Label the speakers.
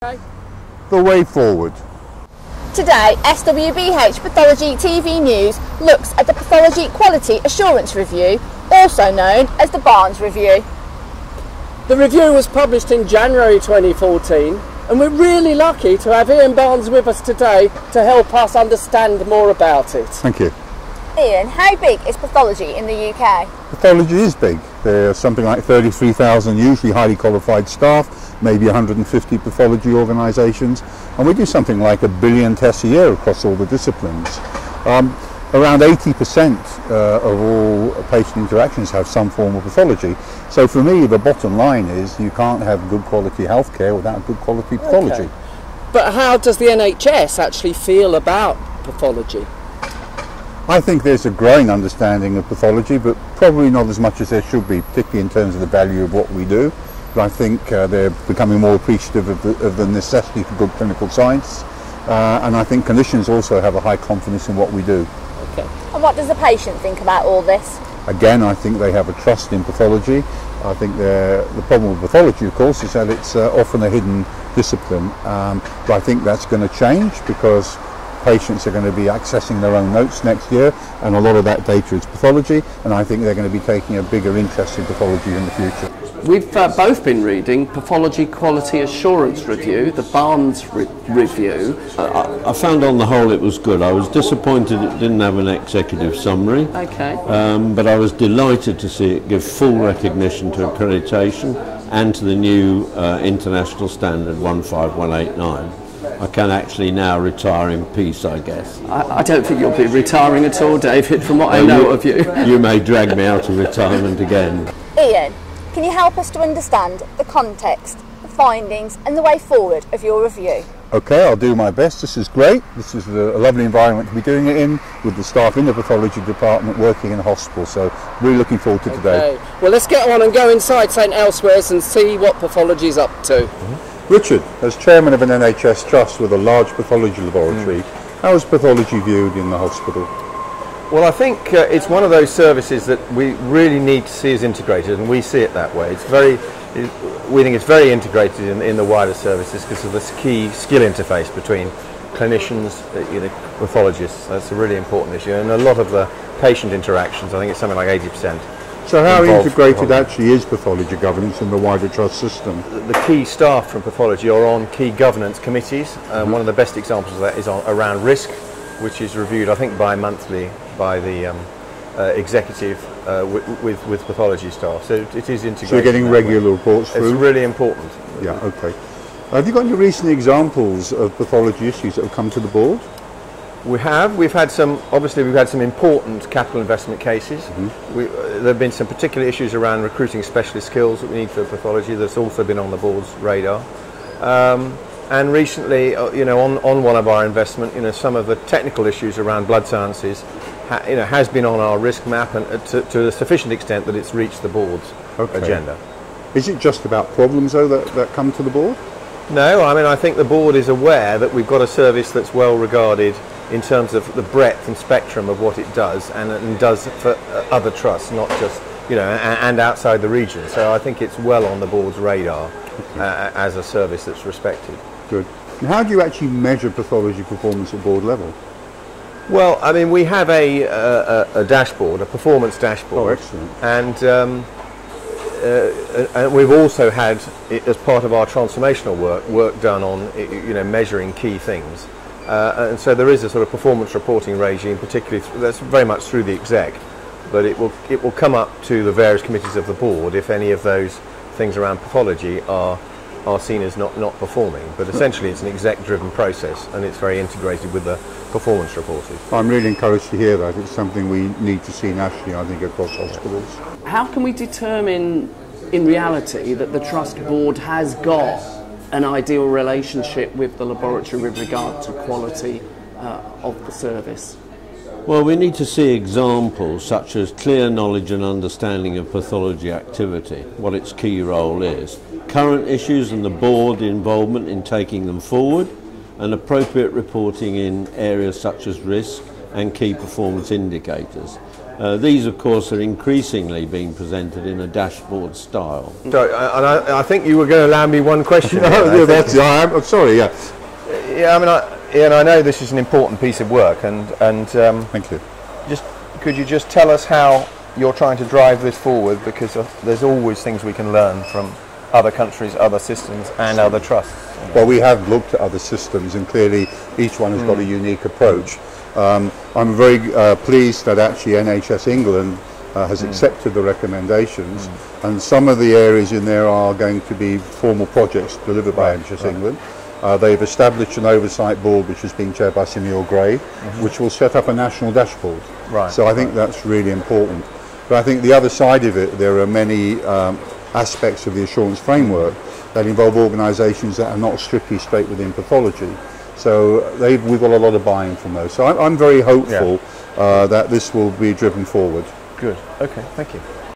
Speaker 1: The way forward.
Speaker 2: Today, SWBH Pathology TV News looks at the Pathology Quality Assurance Review, also known as the Barnes Review.
Speaker 3: The review was published in January 2014, and we're really lucky to have Ian Barnes with us today to help us understand more about it.
Speaker 1: Thank you.
Speaker 2: Ian, how big is pathology in the UK?
Speaker 1: Pathology is big. There are something like 33,000 usually highly qualified staff, maybe 150 pathology organisations, and we do something like 1 billion tests a year across all the disciplines. Around 80% of all patient interactions have some form of pathology. So for me, the bottom line is you can't have good quality healthcare without good quality pathology.
Speaker 3: Okay. But how does the NHS actually feel about pathology?
Speaker 1: I think there's a growing understanding of pathology, but probably not as much as there should be, particularly in terms of the value of what we do. But I think they're becoming more appreciative of the necessity for good clinical science, and I think clinicians also have a high confidence in what we do.
Speaker 3: Okay.
Speaker 2: And what does the patient think about all this?
Speaker 1: Again, I think they have a trust in pathology. I think the problem with pathology, of course, is that it's often a hidden discipline, but I think that's going to change because patients are going to be accessing their own notes next year, and a lot of that data is pathology, and I think they're going to be taking a bigger interest in pathology in the future.
Speaker 3: We've both been reading Pathology Quality Assurance Review, the Barnes Review.
Speaker 4: I found on the whole it was good. I was disappointed it didn't have an executive summary,
Speaker 3: Okay.
Speaker 4: but I was delighted to see it give full recognition to accreditation and to the new international standard 15189. I can actually now retire in peace, I guess.
Speaker 3: I don't think you'll be retiring at all, David, from what I know of you.
Speaker 4: You may drag me out of retirement again.
Speaker 2: Ian, can you help us to understand the context, the findings and the way forward of your review?
Speaker 1: Okay, I'll do my best. This is great. This is a lovely environment to be doing it in, with the staff in the pathology department working in a hospital, so really looking forward to today.
Speaker 3: Okay. Well, let's get on and go inside St Elsewhere's and see what pathology's up to.
Speaker 1: Richard, as chairman of an NHS trust with a large pathology laboratory, how is pathology viewed in the hospital?
Speaker 5: Well, I think it's one of those services that we really need to see as integrated, and we see it that way. We think it's very integrated in the wider services because of this key skill interface between clinicians, pathologists. That's a really important issue, and a lot of the patient interactions, I think it's something like 80%.
Speaker 1: So how integrated actually is pathology governance in the wider trust system?
Speaker 5: The key staff from pathology are on key governance committees. One of the best examples of that is around risk, which is reviewed, I think, bi-monthly by the executive with pathology staff. So it is integrated.
Speaker 1: So you're getting regular reports through?
Speaker 5: It's really important.
Speaker 1: Yeah, okay. Have you got any recent examples of pathology issues that have come to the board?
Speaker 5: We have. We've had some important capital investment cases. There have been some particular issues around recruiting specialist skills that we need for pathology that's also been on the board's radar. And recently, on one of our investment, some of the technical issues around blood sciences, has been on our risk map, and to a sufficient extent that it's reached the board's agenda.
Speaker 1: Is it just about problems though that come to the board?
Speaker 5: No, I mean, I think the board is aware that we've got a service that's well regarded in terms of the breadth and spectrum of what it does, and does for other trusts, not just, and outside the region. So I think it's well on the board's radar as a service that's respected.
Speaker 1: Good. And how do you actually measure pathology performance at board level?
Speaker 5: Well, I mean, we have a dashboard, a performance dashboard.
Speaker 1: Oh, excellent.
Speaker 5: And we've also had, as part of our transformational work done on, measuring key things. And so there is a sort of performance reporting regime, particularly that's very much through the exec, but it will come up to the various committees of the board if any of those things around pathology are seen as not performing. But essentially it's an exec-driven process, and it's very integrated with the performance reporting.
Speaker 1: I'm really encouraged to hear that. It's something we need to see nationally, I think, across hospitals.
Speaker 6: How can we determine in reality that the trust board has got an ideal relationship with the laboratory with regard to quality of the service?
Speaker 4: Well, we need to see examples such as clear knowledge and understanding of pathology activity, what its key role is, current issues and the board involvement in taking them forward, and appropriate reporting in areas such as risk and key performance indicators. These, of course, are increasingly being presented in a dashboard style.
Speaker 5: So, and I think you were going to allow me one question.
Speaker 1: I'm sorry, yeah.
Speaker 5: Yeah, I mean, I know this is an important piece of work, and
Speaker 1: Thank you.
Speaker 5: could you just tell us how you're trying to drive this forward, because there's always things we can learn from other countries, other systems and other trusts.
Speaker 1: Well, we have looked at other systems, and clearly each one has got a unique approach. I'm very pleased that actually NHS England has accepted the recommendations, and some of the areas in there are going to be formal projects delivered by NHS England. They've established an oversight board which is being chaired by Samuel Gray, which will set up a national dashboard. So I think that's really important. But I think the other side of it, there are many aspects of the assurance framework that involve organisations that are not strictly straight within pathology. So we've got a lot of buy-in from those. So I'm very hopeful that this will be driven forward.
Speaker 5: Good. Okay. Thank you.